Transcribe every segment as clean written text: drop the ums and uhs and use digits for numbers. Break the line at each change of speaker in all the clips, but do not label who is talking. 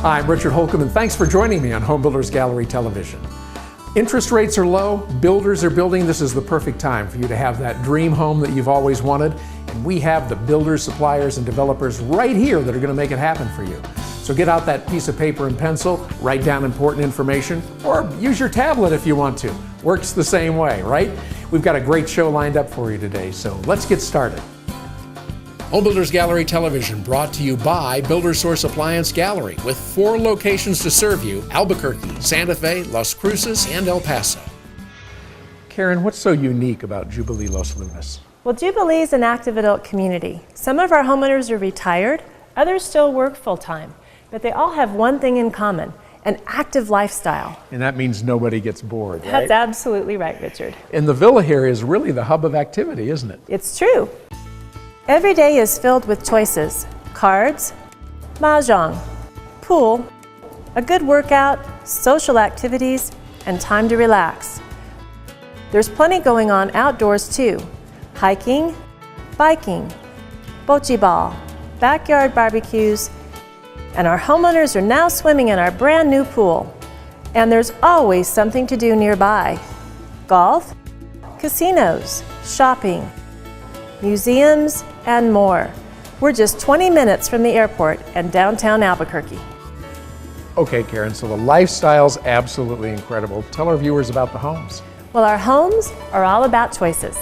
Hi, I'm Richard Holcomb, and thanks for joining me on Home Builders Gallery Television. Interest rates are low, builders are building. This is the perfect time for you to have that dream home that you've always wanted. And we have the builders, suppliers, and developers right here that are going to make it happen for you. So get out that piece of paper and pencil, write down important information, or use your tablet if you want to. Works the same way, right? We've got a great show lined up for you today, so let's get started. Home Builders Gallery Television brought to you by Builder Source Appliance Gallery with 4 locations to serve you: Albuquerque, Santa Fe, Las Cruces, and El Paso. Karen, what's so unique about Jubilee Los Lunas?
Well, Jubilee is an active adult community. Some of our homeowners are retired, others still work full-time, but they all have one thing in common: an active lifestyle.
And that means nobody gets bored, right?
That's absolutely right, Richard.
And the villa here is really the hub of activity, isn't it?
It's true. Every day is filled with choices: cards, mahjong, pool, a good workout, social activities, and time to relax. There's plenty going on outdoors too: hiking, biking, bocce ball, backyard barbecues, and our homeowners are now swimming in our brand new pool. And there's always something to do nearby: golf, casinos, shopping, museums, and more. We're just 20 minutes from the airport and downtown Albuquerque.
Okay, Karen, so the lifestyle's absolutely incredible. Tell our viewers about the homes.
Well, our homes are all about choices.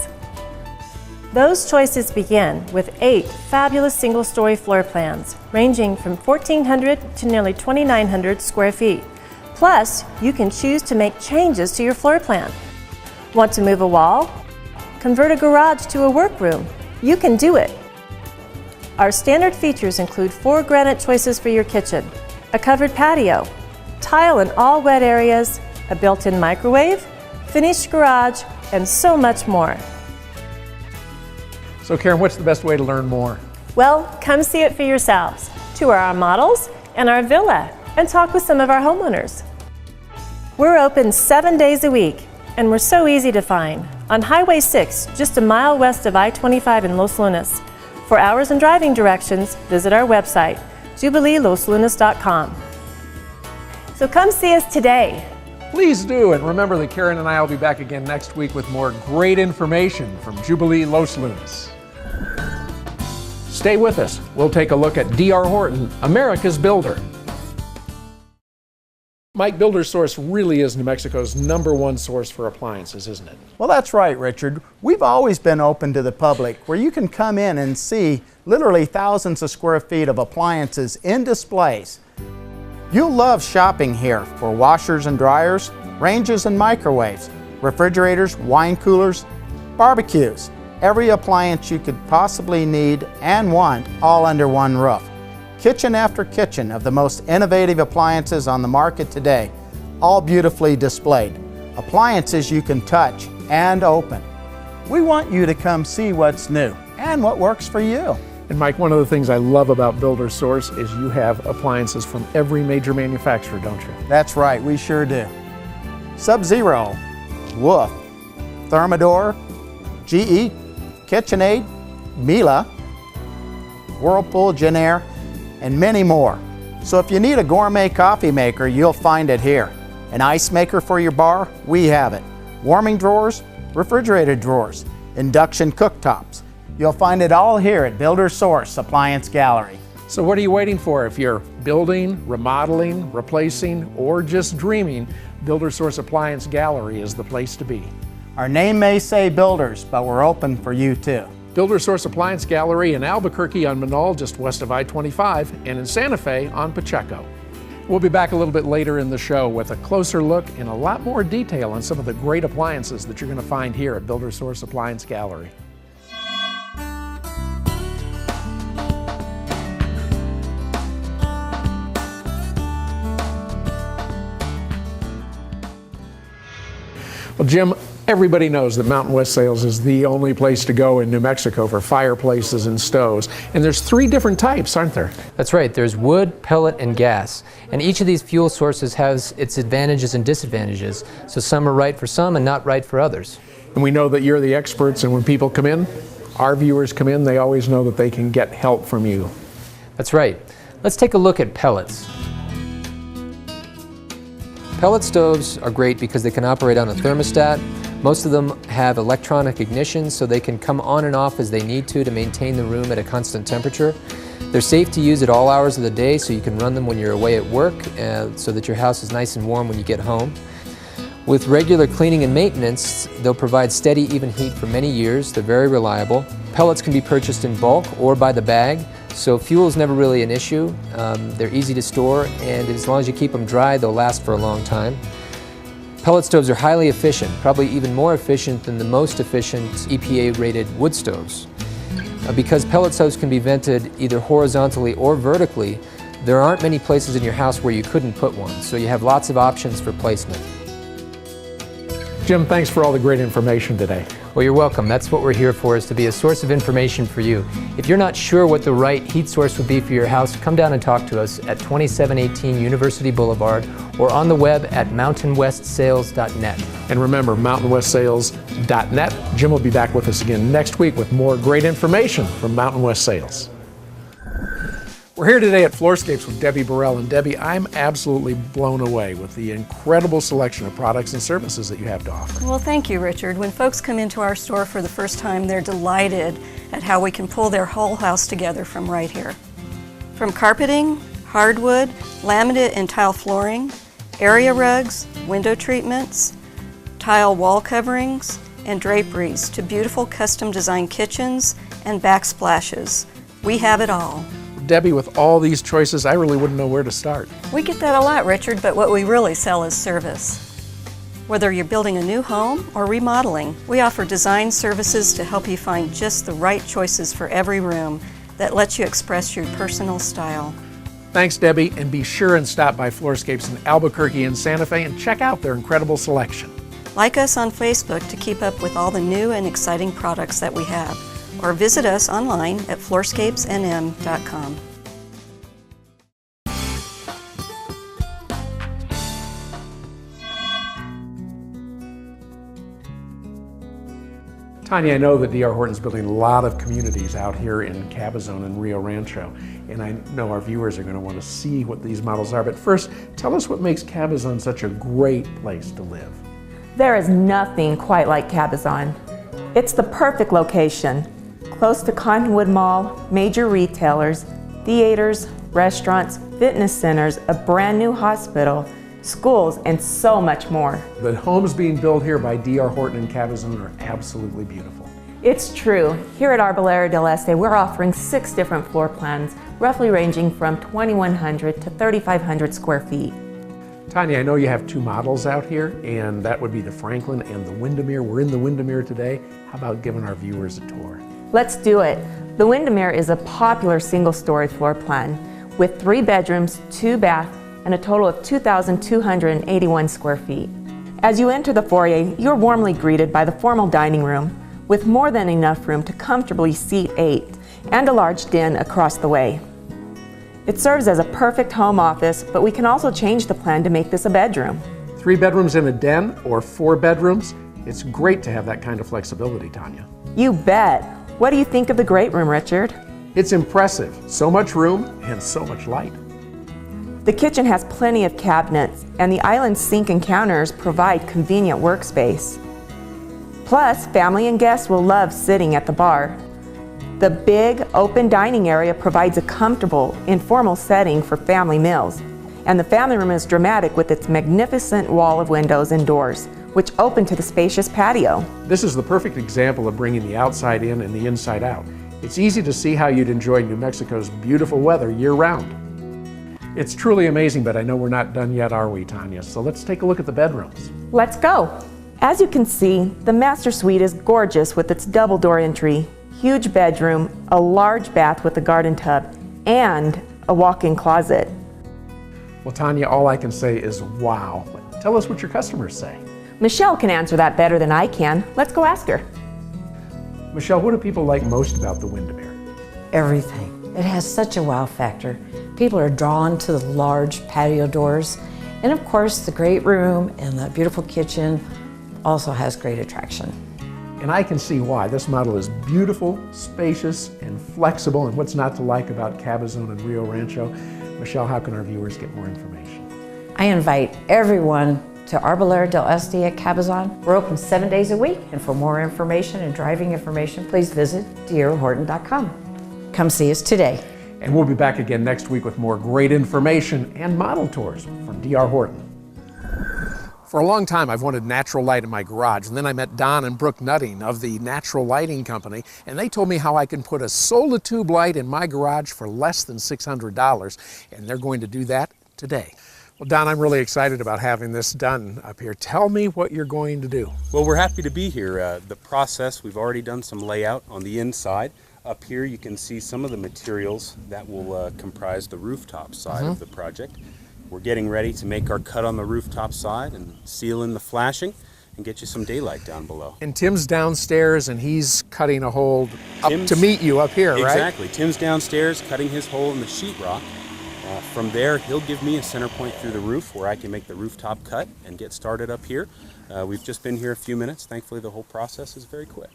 Those choices begin with 8 fabulous single-story floor plans, ranging from 1,400 to nearly 2,900 square feet. Plus, you can choose to make changes to your floor plan. Want to move a wall? Convert a garage to a workroom? You can do it. Our standard features include 4 granite choices for your kitchen, a covered patio, tile in all wet areas, a built-in microwave, finished garage, and so much more.
So Karen, what's the best way to learn more?
Well, come see it for yourselves. Tour our models and our villa and talk with some of our homeowners. We're open 7 days a week, and we're so easy to find on Highway 6, just a mile west of I-25 in Los Lunas. For hours and driving directions, visit our website, jubileeloslunas.com. So come see us today.
Please do, and remember that Karen and I will be back again next week with more great information from Jubilee Los Lunas. Stay with us. We'll take a look at D.R. Horton, America's builder. Mike, Builder Source really is New Mexico's #1 source for appliances, isn't it?
Well, that's right, Richard. We've always been open to the public, where you can come in and see literally thousands of square feet of appliances in displays. You'll love shopping here for washers and dryers, ranges and microwaves, refrigerators, wine coolers, barbecues, every appliance you could possibly need and want, all under one roof. Kitchen after kitchen of the most innovative appliances on the market today, all beautifully displayed. Appliances you can touch and open. We want you to come see what's new and what works for you.
And Mike, one of the things I love about Builder Source is you have appliances from every major manufacturer, don't you?
That's right, we sure do. Sub-Zero, Wolf, Thermador, GE, KitchenAid, Miele, Whirlpool, Jenn-Air, and many more. So if you need a gourmet coffee maker, you'll find it here. An ice maker for your bar? We have it. Warming drawers, refrigerated drawers, induction cooktops. You'll find it all here at Builder Source Appliance Gallery.
So what are you waiting for? If you're building, remodeling, replacing, or just dreaming, Builder Source Appliance Gallery is the place to be.
Our name may say builders, but we're open for you too.
Builder Source Appliance Gallery in Albuquerque on Manal, just west of I-25, and in Santa Fe on Pacheco. We'll be back a little bit later in the show with a closer look and a lot more detail on some of the great appliances that you're going to find here at Builder Source Appliance Gallery. Well, Jim, everybody knows that Mountain West Sales is the only place to go in New Mexico for fireplaces and stoves. And there's 3 different types, aren't there?
That's right. There's wood, pellet, and gas. And each of these fuel sources has its advantages and disadvantages. So some are right for some and not right for others.
And we know that you're the experts, and when people come in, our viewers come in, they always know that they can get help from you.
That's right. Let's take a look at pellets. Pellet stoves are great because they can operate on a thermostat. Most of them have electronic ignition, so they can come on and off as they need to maintain the room at a constant temperature. They're safe to use at all hours of the day, so you can run them when you're away at work so that your house is nice and warm when you get home. With regular cleaning and maintenance, they'll provide steady, even heat for many years. They're very reliable. Pellets can be purchased in bulk or by the bag, so fuel is never really an issue. They're easy to store, and as long as you keep them dry, they'll last for a long time. Pellet stoves are highly efficient, probably even more efficient than the most efficient EPA-rated wood stoves. Because pellet stoves can be vented either horizontally or vertically, there aren't many places in your house where you couldn't put one, so you have lots of options for placement.
Jim, thanks for all the great information today.
Well, you're welcome. That's what we're here for, is to be a source of information for you. If you're not sure what the right heat source would be for your house, come down and talk to us at 2718 University Boulevard or on the web at mountainwestsales.net.
And remember, mountainwestsales.net. Jim will be back with us again next week with more great information from Mountain West Sales. We're here today at Floorscapes with Debbie Burrell. And Debbie, I'm absolutely blown away with the incredible selection of products and services that you have to offer.
Well, thank you, Richard. When folks come into our store for the first time, they're delighted at how we can pull their whole house together from right here. From carpeting, hardwood, laminate and tile flooring, area rugs, window treatments, tile wall coverings, and draperies, to beautiful custom designed kitchens and backsplashes. We have it all.
Debbie, with all these choices, I really wouldn't know where to start.
We get that a lot, Richard, but what we really sell is service. Whether you're building a new home or remodeling, we offer design services to help you find just the right choices for every room that lets you express your personal style.
Thanks, Debbie, and be sure and stop by Floorscapes in Albuquerque and Santa Fe and check out their incredible selection.
Like us on Facebook to keep up with all the new and exciting products that we have, or visit us online at floorscapesnm.com.
Tanya, I know that D.R. Horton's building a lot of communities out here in Cabazon and Rio Rancho, and I know our viewers are going to want to see what these models are. But first, tell us what makes Cabazon such a great place to live.
There is nothing quite like Cabazon. It's the perfect location. Close to Cottonwood Mall, major retailers, theaters, restaurants, fitness centers, a brand new hospital, schools, and so much more.
The homes being built here by D.R. Horton and Cabazon are absolutely beautiful.
It's true. Here at Arboleda del Este, we're offering 6 different floor plans, roughly ranging from 2,100 to 3,500 square feet.
Tanya, I know you have 2 models out here, and that would be the Franklin and the Windermere. We're in the Windermere today. How about giving our viewers a tour?
Let's do it. The Windermere is a popular single-story floor plan with 3 bedrooms, 2 baths, and a total of 2,281 square feet. As you enter the foyer, you're warmly greeted by the formal dining room with more than enough room to comfortably seat 8 and a large den across the way. It serves as a perfect home office, but we can also change the plan to make this a bedroom.
3 bedrooms and a den, or 4 bedrooms? It's great to have that kind of flexibility, Tanya.
You bet. What do you think of the great room, Richard?
It's impressive. So much room and so much light.
The kitchen has plenty of cabinets, and the island sink and counters provide convenient workspace. Plus, family and guests will love sitting at the bar. The big, open dining area provides a comfortable, informal setting for family meals. And the family room is dramatic with its magnificent wall of windows and doors, which open to the spacious patio.
This is the perfect example of bringing the outside in and the inside out. It's easy to see how you'd enjoy New Mexico's beautiful weather year-round. It's truly amazing, but I know we're not done yet, are we, Tanya? So let's take a look at the bedrooms.
Let's go. As you can see, the master suite is gorgeous with its double door entry, huge bedroom, a large bath with a garden tub, and a walk-in closet.
Well, Tanya, all I can say is wow. Tell us what your customers say.
Michelle can answer that better than I can. Let's go ask her.
Michelle, what do people like most about the Windermere?
Everything. It has such a wow factor. People are drawn to the large patio doors. And of course, the great room and the beautiful kitchen also has great attraction.
And I can see why. This model is beautiful, spacious, and flexible. And what's not to like about Cabazon and Rio Rancho? Michelle, how can our viewers get more information?
I invite everyone to Arbolaria del Este at Cabazon. We're open 7 days a week, and for more information and driving information, please visit drhorton.com. Come see us today.
And we'll be back again next week with more great information and model tours from D.R. Horton. For a long time, I've wanted natural light in my garage, and then I met Don and Brooke Nutting of the Natural Lighting Company, and they told me how I can put a solar-tube light in my garage for less than $600, and they're going to do that today. Well, Don, I'm really excited about having this done up here. Tell me what you're going to do.
Well, we're happy to be here. The process, we've already done some layout on the inside. Up here you can see some of the materials that will comprise the rooftop side of the project. We're getting ready to make our cut on the rooftop side and seal in the flashing and get you some daylight down below.
And Tim's downstairs and he's cutting a hole up to meet you up here, right?
Exactly. Tim's downstairs cutting his hole in the sheetrock. From there, he'll give me a center point through the roof where I can make the rooftop cut and get started up here. We've just been here a few minutes. Thankfully, the whole process is very quick.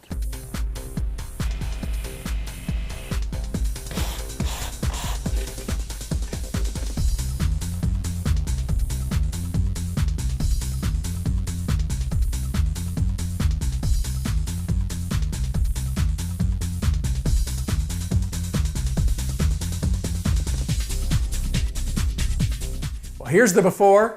Here's the before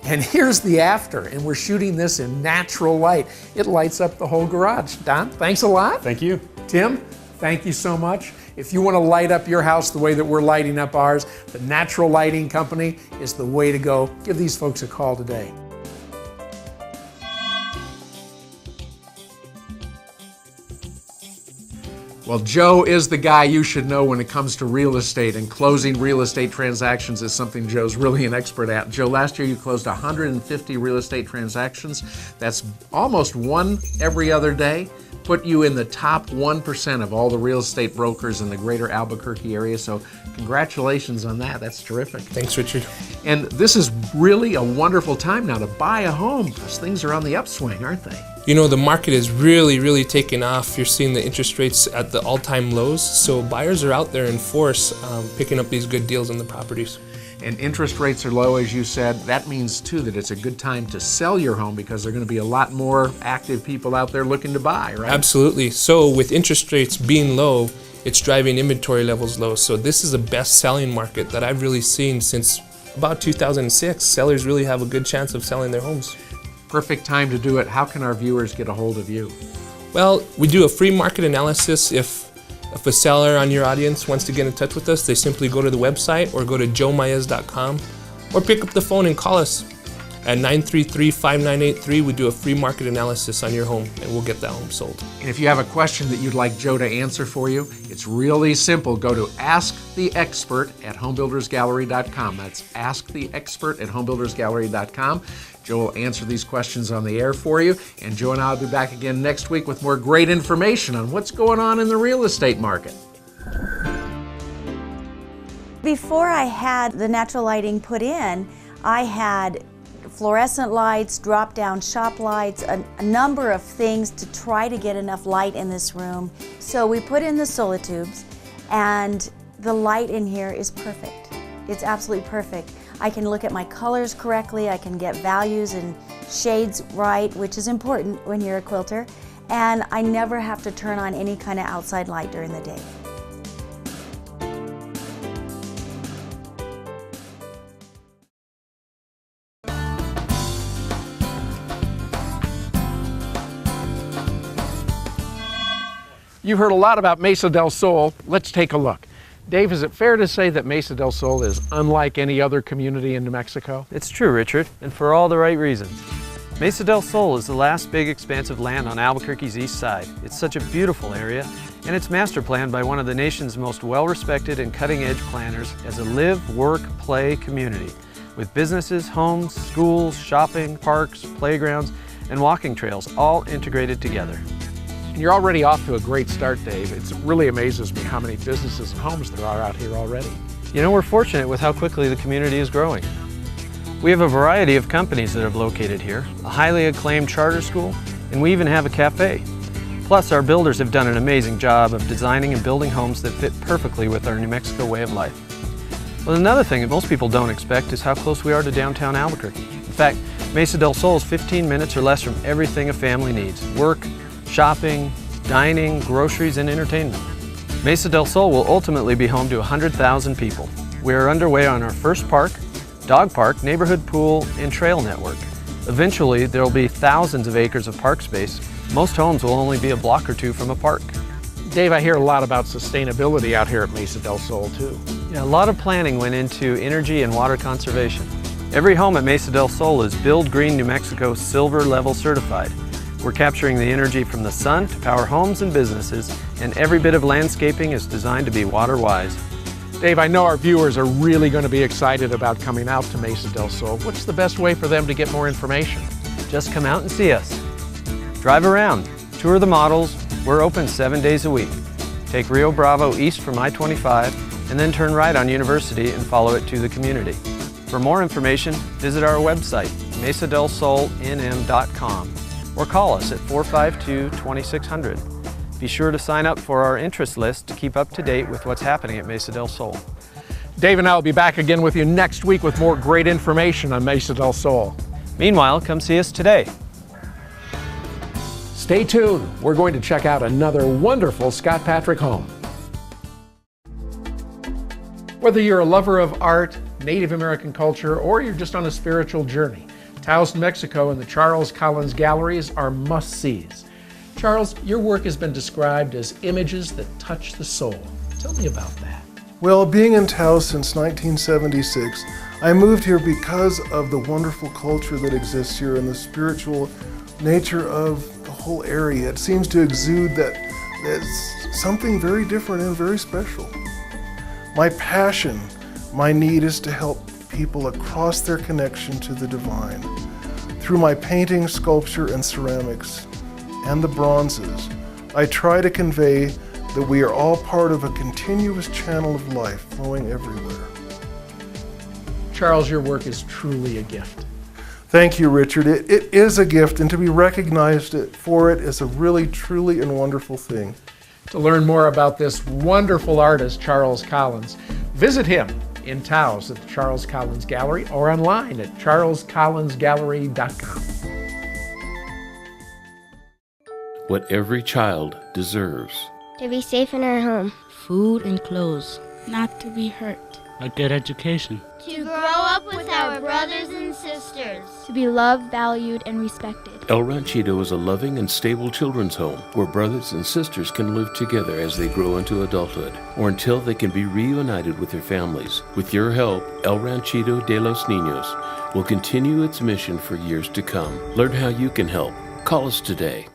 and here's the after, and we're shooting this in natural light. It lights up the whole garage. Don, thanks a lot.
Thank you.
Tim, thank you so much. If you want to light up your house the way that we're lighting up ours, the Natural Lighting Company is the way to go. Give these folks a call today. Well, Joe is the guy you should know when it comes to real estate, and closing real estate transactions is something Joe's really an expert at. Joe, last year you closed 150 real estate transactions. That's almost one every other day. Put you in the top 1% of all the real estate brokers in the greater Albuquerque area, so congratulations on that. That's terrific.
Thanks, Richard.
And this is really a wonderful time now to buy a home because things are on the upswing, aren't they?
You know, the market is really taking off. You're seeing the interest rates at the all-time lows, so buyers are out there in force picking up these good deals on the properties.
And interest rates are low, as you said. That means, too, that it's a good time to sell your home because there are going to be a lot more active people out there looking to buy, right?
Absolutely. So with interest rates being low, it's driving inventory levels low. So this is the best selling market that I've really seen since about 2006. Sellers really have a good chance of selling their homes.
Perfect time to do it. How can our viewers get a hold of you?
Well, we do a free market analysis. If a seller on your audience wants to get in touch with us, they simply go to the website or go to joemaez.com or pick up the phone and call us at 933-5983. We do a free market analysis on your home and we'll get that home sold.
And if you have a question that you'd like Joe to answer for you, it's really simple. Go to asktheexpert@homebuildersgallery.com. That's asktheexpert@homebuildersgallery.com. Joe will answer these questions on the air for you, and Joe and I will be back again next week with more great information on what's going on in the real estate market.
Before I had the natural lighting put in, I had fluorescent lights, drop-down shop lights, a number of things to try to get enough light in this room. So we put in the solar tubes, and the light in here is perfect. It's absolutely perfect. I can look at my colors correctly, I can get values and shades right, which is important when you're a quilter, and I never have to turn on any kind of outside light during the day.
You heard a lot about Mesa del Sol. Let's take a look. Dave, is it fair to say that Mesa del Sol is unlike any other community in New Mexico?
It's true, Richard, and for all the right reasons. Mesa del Sol is the last big expanse of land on Albuquerque's east side. It's such a beautiful area, and it's master planned by one of the nation's most well-respected and cutting-edge planners as a live, work, play community, with businesses, homes, schools, shopping, parks, playgrounds, and walking trails all integrated together.
You're already off to a great start, Dave. It really amazes me how many businesses and homes there are out here already.
You know, we're fortunate with how quickly the community is growing. We have a variety of companies that have located here, a highly acclaimed charter school, and we even have a cafe. Plus, our builders have done an amazing job of designing and building homes that fit perfectly with our New Mexico way of life. Well, another thing that most people don't expect is how close we are to downtown Albuquerque. In fact, Mesa del Sol is 15 minutes or less from everything a family needs: work, shopping, dining, groceries, and entertainment. Mesa del Sol will ultimately be home to 100,000 people. We are underway on our first park, dog park, neighborhood pool, and trail network. Eventually, there will be thousands of acres of park space. Most homes will only be a block or two from a park.
Dave, I hear a lot about sustainability out here at Mesa del Sol too.
Yeah, a lot of planning went into energy and water conservation. Every home at Mesa del Sol is Build Green New Mexico Silver Level certified. We're capturing the energy from the sun to power homes and businesses, and every bit of landscaping is designed to be water wise.
Dave, I know our viewers are really going to be excited about coming out to Mesa del Sol. What's the best way for them to get more information?
Just come out and see us. Drive around, tour the models. We're open 7 days a week. Take Rio Bravo east from I-25 and then turn right on University and follow it to the community. For more information, visit our website, mesadelsolnm.com, or call us at 452-2600. Be sure to sign up for our interest list to keep up to date with what's happening at Mesa del Sol.
Dave and I will be back again with you next week with more great information on Mesa del Sol.
Meanwhile, come see us today.
Stay tuned. We're going to check out another wonderful Scott Patrick home. Whether you're a lover of art, Native American culture, or you're just on a spiritual journey, Taos, New Mexico and the Charles Collins Galleries are must-sees. Charles, your work has been described as images that touch the soul. Tell me about that.
Well, being in Taos since 1976, I moved here because of the wonderful culture that exists here and the spiritual nature of the whole area. It seems to exude that's something very different and very special. My passion, my need is to help people across their connection to the divine. Through my painting, sculpture, and ceramics, and the bronzes, I try to convey that we are all part of a continuous channel of life flowing everywhere.
Charles, your work is truly a gift.
Thank you, Richard. It is a gift, and to be recognized for it is a really, truly, and wonderful thing.
To learn more about this wonderful artist, Charles Collins, visit him in Taos at the Charles Collins Gallery or online at charlescollinsgallery.com.
What every child deserves.
To be safe in our home.
Food and clothes.
Not to be hurt.
A good education.
To grow up with our brothers and sisters.
To be loved, valued, and respected.
El Ranchito is a loving and stable children's home where brothers and sisters can live together as they grow into adulthood or until they can be reunited with their families. With your help, El Ranchito de los Niños will continue its mission for years to come. Learn how you can help. Call us today.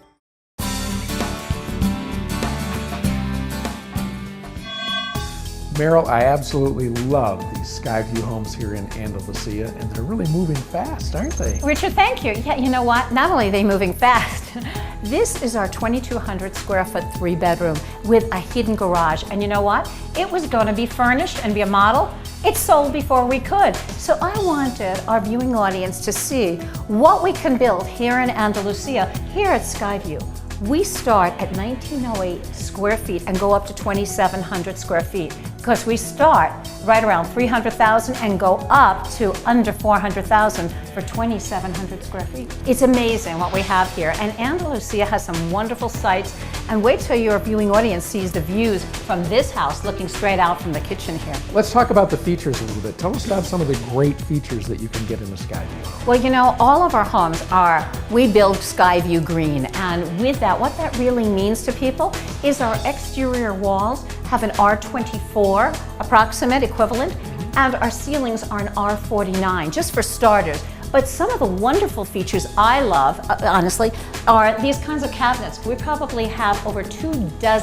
Meryl, I absolutely love these Skyview homes here in Andalusia, and they're really moving fast, aren't they?
Richard, thank you. Yeah, you know what? Not only are they moving fast, this is our 2,200 square foot 3-bedroom with a hidden garage. And you know what? It was going to be furnished and be a model. It sold before we could. So I wanted our viewing audience to see what we can build here in Andalusia, here at Skyview. We start at 1,908 square feet and go up to 2,700 square feet because we start right around 300,000 and go up to under 400,000 for 2,700 square feet. It's amazing what we have here, and Andalusia has some wonderful sites, and wait till your viewing audience sees the views from this house looking straight out from the kitchen here.
Let's talk about the features a little bit. Tell us about some of the great features that you can get in a Skyview.
Well, you know, all of our homes we build Skyview green, and with that, what that really means to people is our exterior walls have an R24 approximate equivalent, and our ceilings are an R49, just for starters. But some of the wonderful features I love, honestly, are these kinds of cabinets. We probably have over 24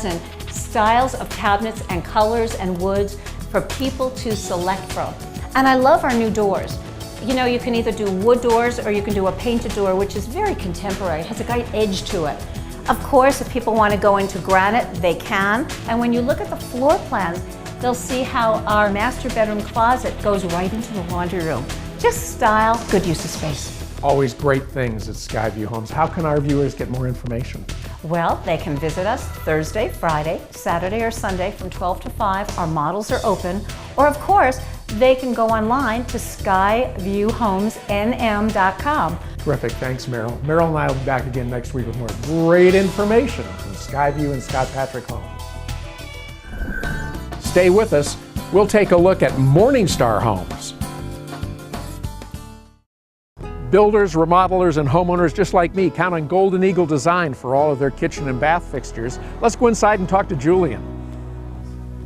styles of cabinets and colors and woods for people to select from. And I love our new doors. You know, you can either do wood doors or you can do a painted door, which is very contemporary. It has a great edge to it. Of course, if people want to go into granite, they can. And when you look at the floor plans, they'll see how our master bedroom closet goes right into the laundry room. Just style, good use of space.
Always great things at Skyview Homes. How can our viewers get more information?
Well, they can visit us Thursday, Friday, Saturday, or Sunday from 12 to 5. Our models are open. Or, of course, they can go online to skyviewhomesnm.com.
Terrific. Thanks, Meryl. Meryl and I will be back again next week with more great information from Skyview and Scott Patrick Homes. Stay with us. We'll take a look at Morningstar Homes. Builders, remodelers, and homeowners just like me count on Golden Eagle Design for all of their kitchen and bath fixtures. Let's go inside and talk to Julian.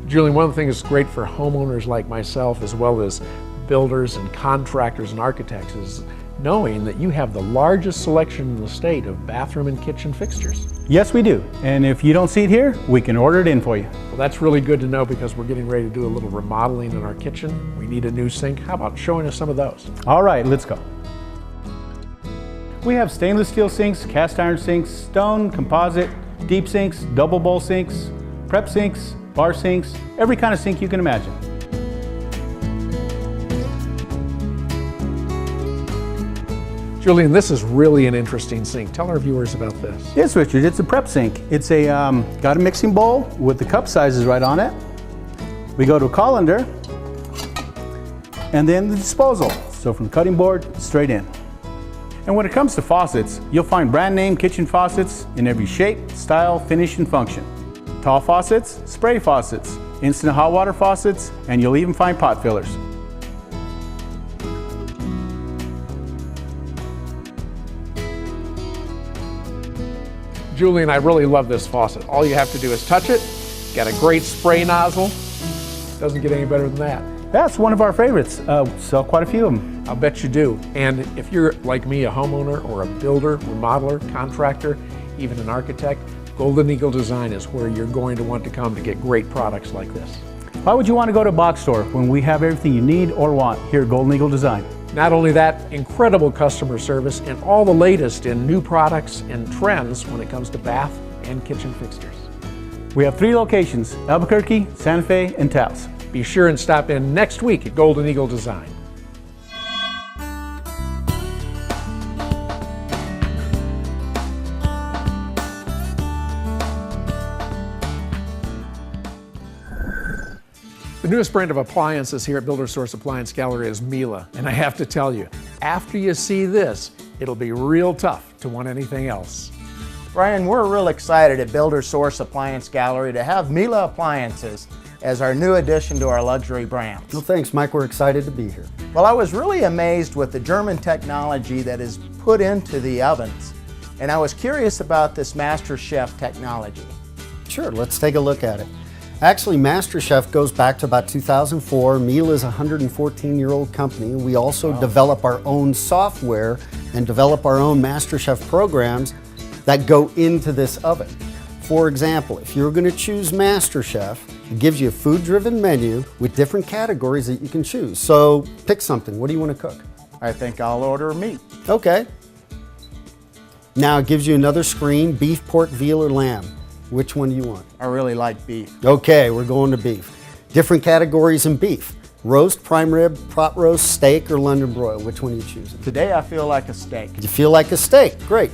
Julian, one of the things that's great for homeowners like myself, as well as builders and contractors and architects, is knowing that you have the largest selection in the state of bathroom and kitchen fixtures.
Yes, we do. And if you don't see it here, we can order it in for you.
Well, that's really good to know because we're getting ready to do a little remodeling in our kitchen. We need a new sink. How about showing us some of those?
All right, let's go. We have stainless steel sinks, cast iron sinks, stone, composite, deep sinks, double bowl sinks, prep sinks, bar sinks, every kind of sink you can imagine.
Julian, this is really an interesting sink. Tell our viewers about this.
Yes, Richard, it's a prep sink. It's a got a mixing bowl with the cup sizes right on it. We go to a colander, and then the disposal. So from the cutting board, straight in. And when it comes to faucets, you'll find brand name kitchen faucets in every shape, style, finish, and function. Tall faucets, spray faucets, instant hot water faucets, and you'll even find pot fillers.
Julian, I really love this faucet. All you have to do is touch it. Got a great spray nozzle. Doesn't get any better than that.
That's one of our favorites. Sell quite a few of them.
I'll bet you do. And if you're like me, a homeowner or a builder, remodeler, contractor, even an architect, Golden Eagle Design is where you're going to want to come to get great products like this.
Why would you want to go to a box store when we have everything you need or want here at Golden Eagle Design?
Not only that, incredible customer service and all the latest in new products and trends when it comes to bath and kitchen fixtures.
We have 3 locations, Albuquerque, Santa Fe, and Taos.
Be sure and stop in next week at Golden Eagle Design. The newest brand of appliances here at Builder Source Appliance Gallery is Miele, and I have to tell you, after you see this, it'll be real tough to want anything else.
Brian, we're real excited at Builder Source Appliance Gallery to have Miele Appliances as our new addition to our luxury brand.
Well, thanks, Mike. We're excited to be here.
Well, I was really amazed with the German technology that is put into the ovens, and I was curious about this MasterChef technology.
Sure, let's take a look at it. Actually, MasterChef goes back to about 2004. Miele is a 114-year-old company. We also develop our own software and develop our own MasterChef programs that go into this oven. For example, if you're going to choose MasterChef, it gives you a food-driven menu with different categories that you can choose. So pick something. What do you want to cook?
I think I'll order meat.
Okay. Now it gives you another screen, beef, pork, veal, or lamb. Which one do you want?
I really like beef.
Okay, we're going to beef. Different categories in beef. Roast, prime rib, pot roast, steak, or London broil. Which one are you choosing?
Today I feel like a steak.
You feel like a steak? Great.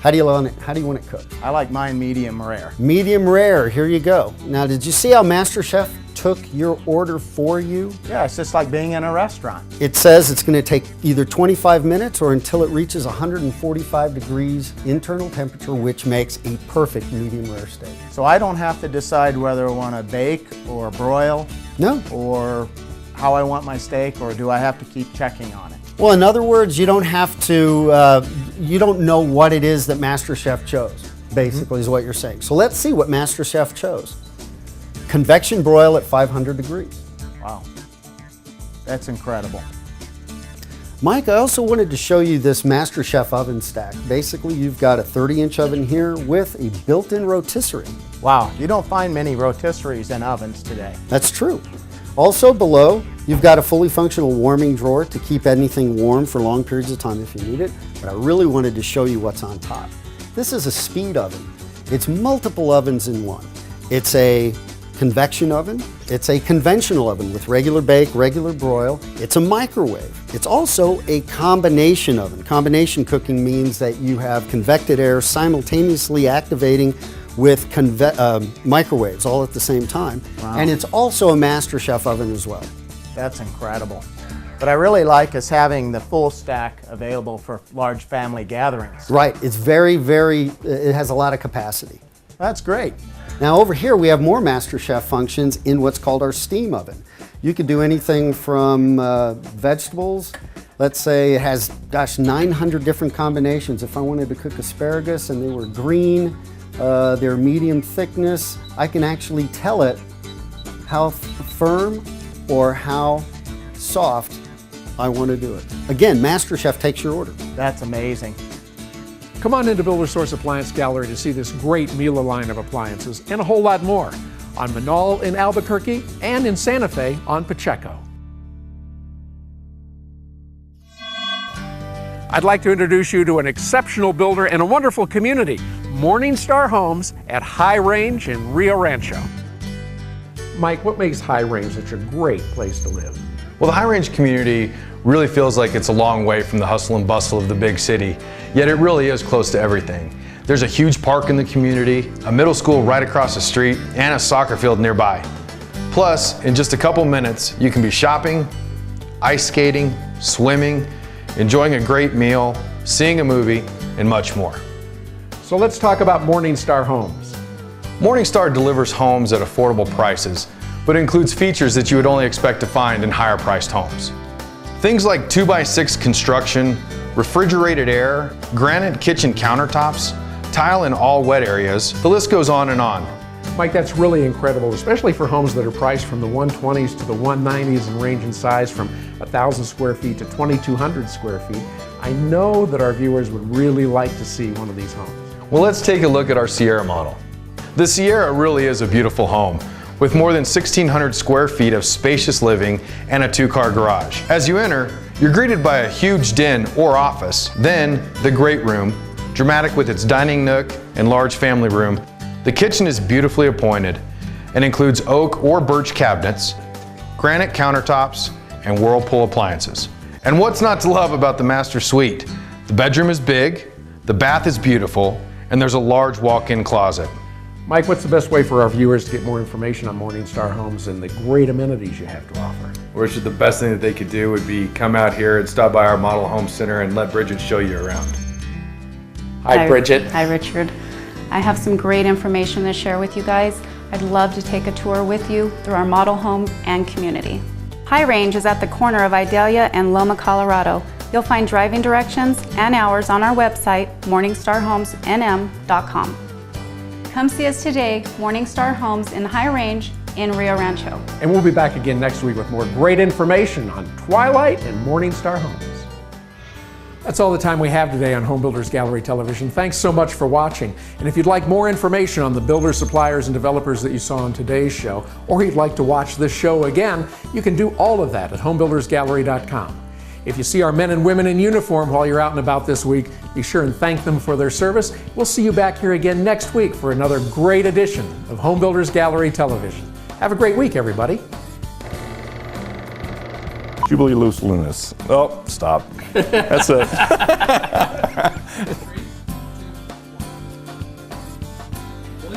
How do you want it cooked?
I like mine medium rare.
Medium rare, here you go. Now, did you see how MasterChef took your order for you?
Yeah, it's just like being in a restaurant.
It says it's going to take either 25 minutes or until it reaches 145 degrees internal temperature, which makes a perfect medium rare steak.
So I don't have to decide whether I want to bake or broil?
No.
Or how I want my steak, or do I have to keep checking on it?
Well, in other words, you don't have to, you don't know what it is that MasterChef chose, basically is what you're saying. So let's see what MasterChef chose. Convection broil at 500 degrees.
Wow, that's incredible.
Mike, I also wanted to show you this MasterChef oven stack. Basically, you've got a 30-inch oven here with a built-in rotisserie.
Wow, you don't find many rotisseries in ovens today.
That's true. Also below, you've got a fully functional warming drawer to keep anything warm for long periods of time if you need it. But I really wanted to show you what's on top. This is a speed oven. It's multiple ovens in one. It's a convection oven. It's a conventional oven with regular bake, regular broil. It's a microwave. It's also a combination oven. Combination cooking means that you have convected air simultaneously activating with microwaves all at the same time.
Wow.
And it's also a MasterChef oven as well.
That's incredible. What I really like is having the full stack available for large family gatherings.
Right, it's very, it has a lot of capacity.
That's great.
Now over here we have more MasterChef functions in what's called our steam oven. You could do anything from vegetables. Let's say it has, 900 different combinations. If I wanted to cook asparagus and they were green, they're medium thickness, I can actually tell it how firm or how soft I want to do it. Again, MasterChef takes your order.
That's amazing.
Come on into Builder Source Appliance Gallery to see this great Miele line of appliances and a whole lot more on Manal in Albuquerque and in Santa Fe on Pacheco. I'd like to introduce you to an exceptional builder and a wonderful community, Morningstar Homes at High Range in Rio Rancho. Mike, what makes High Range such a great place to live?
Well, the High Range community really feels like it's a long way from the hustle and bustle of the big city, yet it really is close to everything. There's a huge park in the community, a middle school right across the street, and a soccer field nearby. Plus, in just a couple minutes, you can be shopping, ice skating, swimming, enjoying a great meal, seeing a movie, and much more.
So let's talk about Morningstar Homes.
Morningstar delivers homes at affordable prices, but includes features that you would only expect to find in higher priced homes. Things like 2x6 construction, refrigerated air, granite kitchen countertops, tile in all wet areas, the list goes on and on.
Mike, that's really incredible, especially for homes that are priced from the 120s to the 190s and range in size from 1,000 square feet to 2,200 square feet. I know that our viewers would really like to see one of these homes.
Well, let's take a look at our Sierra model. The Sierra really is a beautiful home, with more than 1,600 square feet of spacious living and a 2-car garage. As you enter, you're greeted by a huge den or office, then the great room, dramatic with its dining nook and large family room. The kitchen is beautifully appointed and includes oak or birch cabinets, granite countertops, and Whirlpool appliances. And what's not to love about the master suite? The bedroom is big, the bath is beautiful, and there's a large walk-in closet.
Mike, what's the best way for our viewers to get more information on Morningstar Homes and the great amenities you have to offer?
Which is the best thing that they could do would be come out here and stop by our model home center and let Bridget show you around.
Hi, Bridget.
Hi, Richard. I have some great information to share with you guys. I'd love to take a tour with you through our model home and community. High Range is at the corner of Idalia and Loma, Colorado. You'll find driving directions and hours on our website, morningstarhomesnm.com. Come see us today, Morningstar Homes in High Range in Rio Rancho.
And we'll be back again next week with more great information on Twilight and Morningstar Homes. That's all the time we have today on Home Builders Gallery Television. Thanks so much for watching. And if you'd like more information on the builders, suppliers, and developers that you saw on today's show, or you'd like to watch this show again, you can do all of that at homebuildersgallery.com. If you see our men and women in uniform while you're out and about this week, be sure and thank them for their service. We'll see you back here again next week for another great edition of Home Builders Gallery Television. Have a great week, everybody.
Jubilee Loose Lunas. Oh, stop. That's it.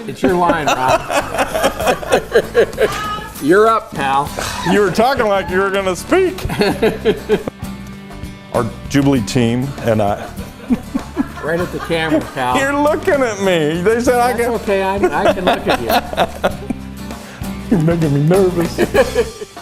It's your line, Rob. You're up, pal.
You were talking like you were going to speak. Our Jubilee team and I.
Right at the camera, pal.
You're looking at me. They said
That's okay, I can look at you.
You're making me nervous.